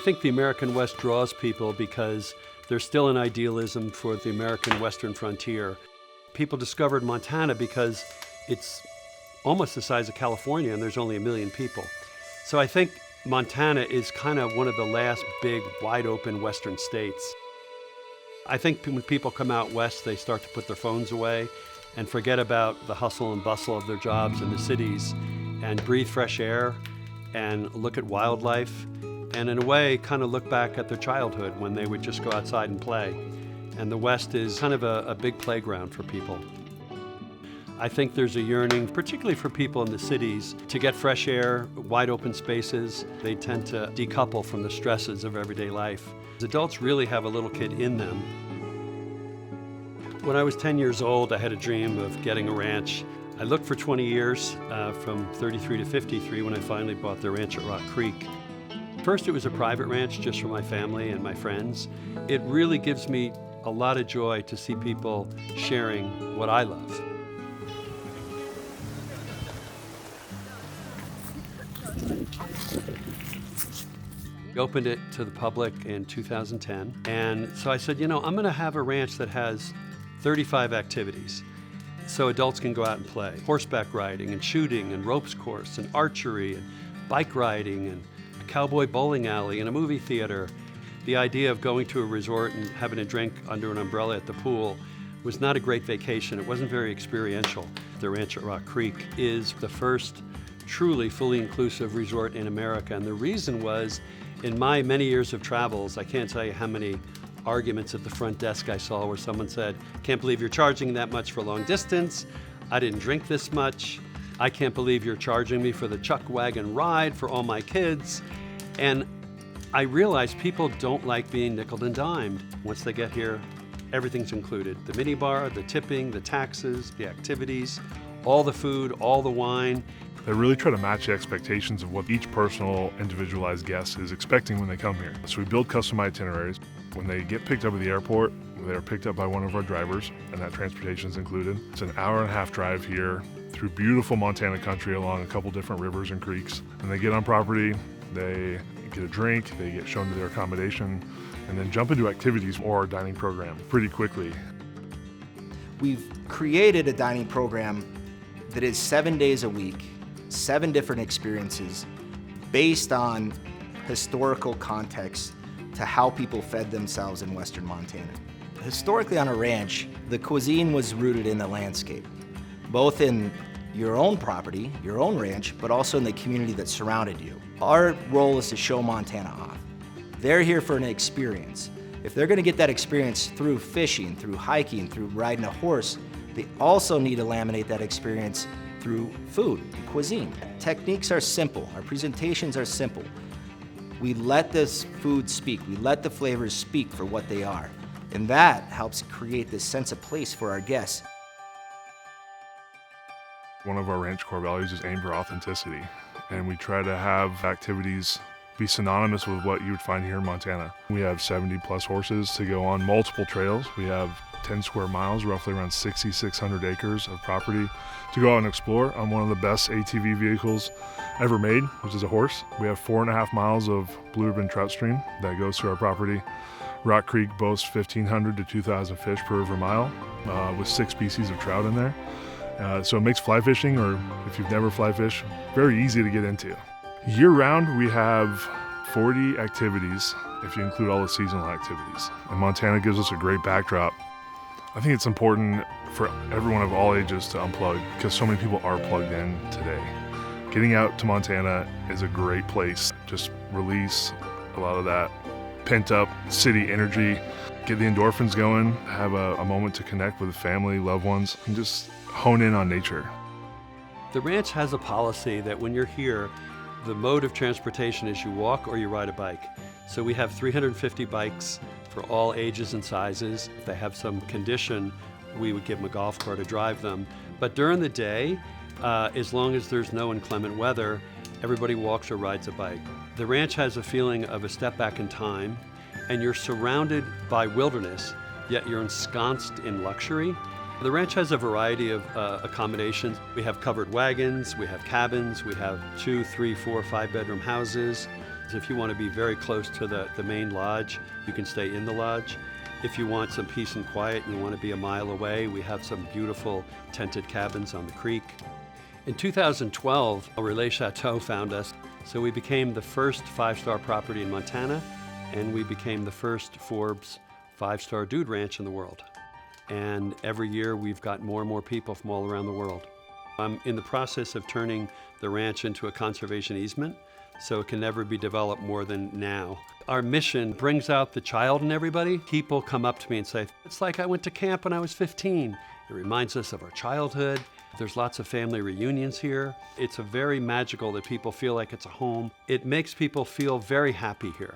think the American West draws people because there's still an idealism for the American Western frontier. People discovered Montana because it's almost the size of California and there's only 1 million people. So I think Montana is kind of one of the last big, wide open Western states. I think when people come out west, they start to put their phones away and forget about the hustle and bustle of their jobs in the cities and breathe fresh air and look at wildlife and in a way kind of look back at their childhood when they would just go outside and play. And the West is kind of a big playground for people. I think there's a yearning, particularly for people in the cities, to get fresh air, wide open spaces. They tend to decouple from the stresses of everyday life. Adults really have a little kid in them. When I was 10 years old, I had a dream of getting a ranch. I looked for 20 years, from 33 to 53, when I finally bought the ranch at Rock Creek. First, it was a private ranch just for my family and my friends. It really gives me a lot of joy to see people sharing what I love. We opened it to the public in 2010, and so I said, I'm gonna have a ranch that has 35 activities, so adults can go out and play. Horseback riding and shooting and ropes course and archery and bike riding and a cowboy bowling alley and a movie theater. The idea of going to a resort and having a drink under an umbrella at the pool was not a great vacation. It wasn't very experiential. The ranch at Rock Creek is the first truly fully inclusive resort in America, and the reason was, in my many years of travels, I can't tell you how many arguments at the front desk I saw where someone said, "Can't believe you're charging that much for long distance. I didn't drink this much. I can't believe you're charging me for the chuck wagon ride for all my kids." And I realized people don't like being nickeled and dimed. Once they get here, everything's included. The minibar, the tipping, the taxes, the activities, all the food, all the wine. They really try to match the expectations of what each personal, individualized guest is expecting when they come here. So we build custom itineraries. When they get picked up at the airport, they're picked up by one of our drivers, and that transportation is included. It's an hour-and-a-half drive here through beautiful Montana country along a couple different rivers and creeks. And they get on property, they get a drink, they get shown to their accommodation, and then jump into activities or our dining program pretty quickly. We've created a dining program that is 7 days a week, 7 different experiences based on historical context to how people fed themselves in Western Montana. Historically on a ranch, the cuisine was rooted in the landscape, both in your own property, your own ranch, but also in the community that surrounded you. Our role is to show Montana off. They're here for an experience. If they're gonna get that experience through fishing, through hiking, through riding a horse, they also need to laminate that experience through food and cuisine. Techniques are simple, our presentations are simple. We let this food speak, we let the flavors speak for what they are. And that helps create this sense of place for our guests. One of our ranch core values is aim for authenticity, and we try to have activities be synonymous with what you would find here in Montana. We have 70 plus horses to go on multiple trails. We have 10 square miles, roughly around 6,600 acres of property to go out and explore on one of the best ATV vehicles ever made, which is a horse. We have 4.5 miles of blue ribbon trout stream that goes through our property. Rock Creek boasts 1,500 to 2,000 fish per river mile with 6 species of trout in there. So it makes fly fishing, or if you've never fly fished, very easy to get into. Year round, we have 40 activities if you include all the seasonal activities. And Montana gives us a great backdrop. I think it's important for everyone of all ages to unplug because so many people are plugged in today. Getting out to Montana is a great place. Just release a lot of that pent up city energy, get the endorphins going, have a moment to connect with family, loved ones, and just hone in on nature. The ranch has a policy that when you're here, the mode of transportation is you walk or you ride a bike. So we have 350 bikes for all ages and sizes. If they have some condition, we would give them a golf cart to drive them. But during the day, as long as there's no inclement weather, everybody walks or rides a bike. The ranch has a feeling of a step back in time, and you're surrounded by wilderness, yet you're ensconced in luxury. The ranch has a variety of accommodations. We have covered wagons, we have cabins, we have 2, 3, 4, 5 bedroom houses. If you want to be very close to the main lodge, you can stay in the lodge. If you want some peace and quiet and you want to be a mile away, we have some beautiful tented cabins on the creek. In 2012, Relais Chateau found us, so we became the first 5-star property in Montana, and we became the first Forbes 5-star dude ranch in the world. And every year we've got more and more people from all around the world. I'm in the process of turning the ranch into a conservation easement, so it can never be developed more than now. Our mission brings out the child in everybody. People come up to me and say, it's like I went to camp when I was 15. It reminds us of our childhood. There's lots of family reunions here. It's very magical that people feel like it's a home. It makes people feel very happy here.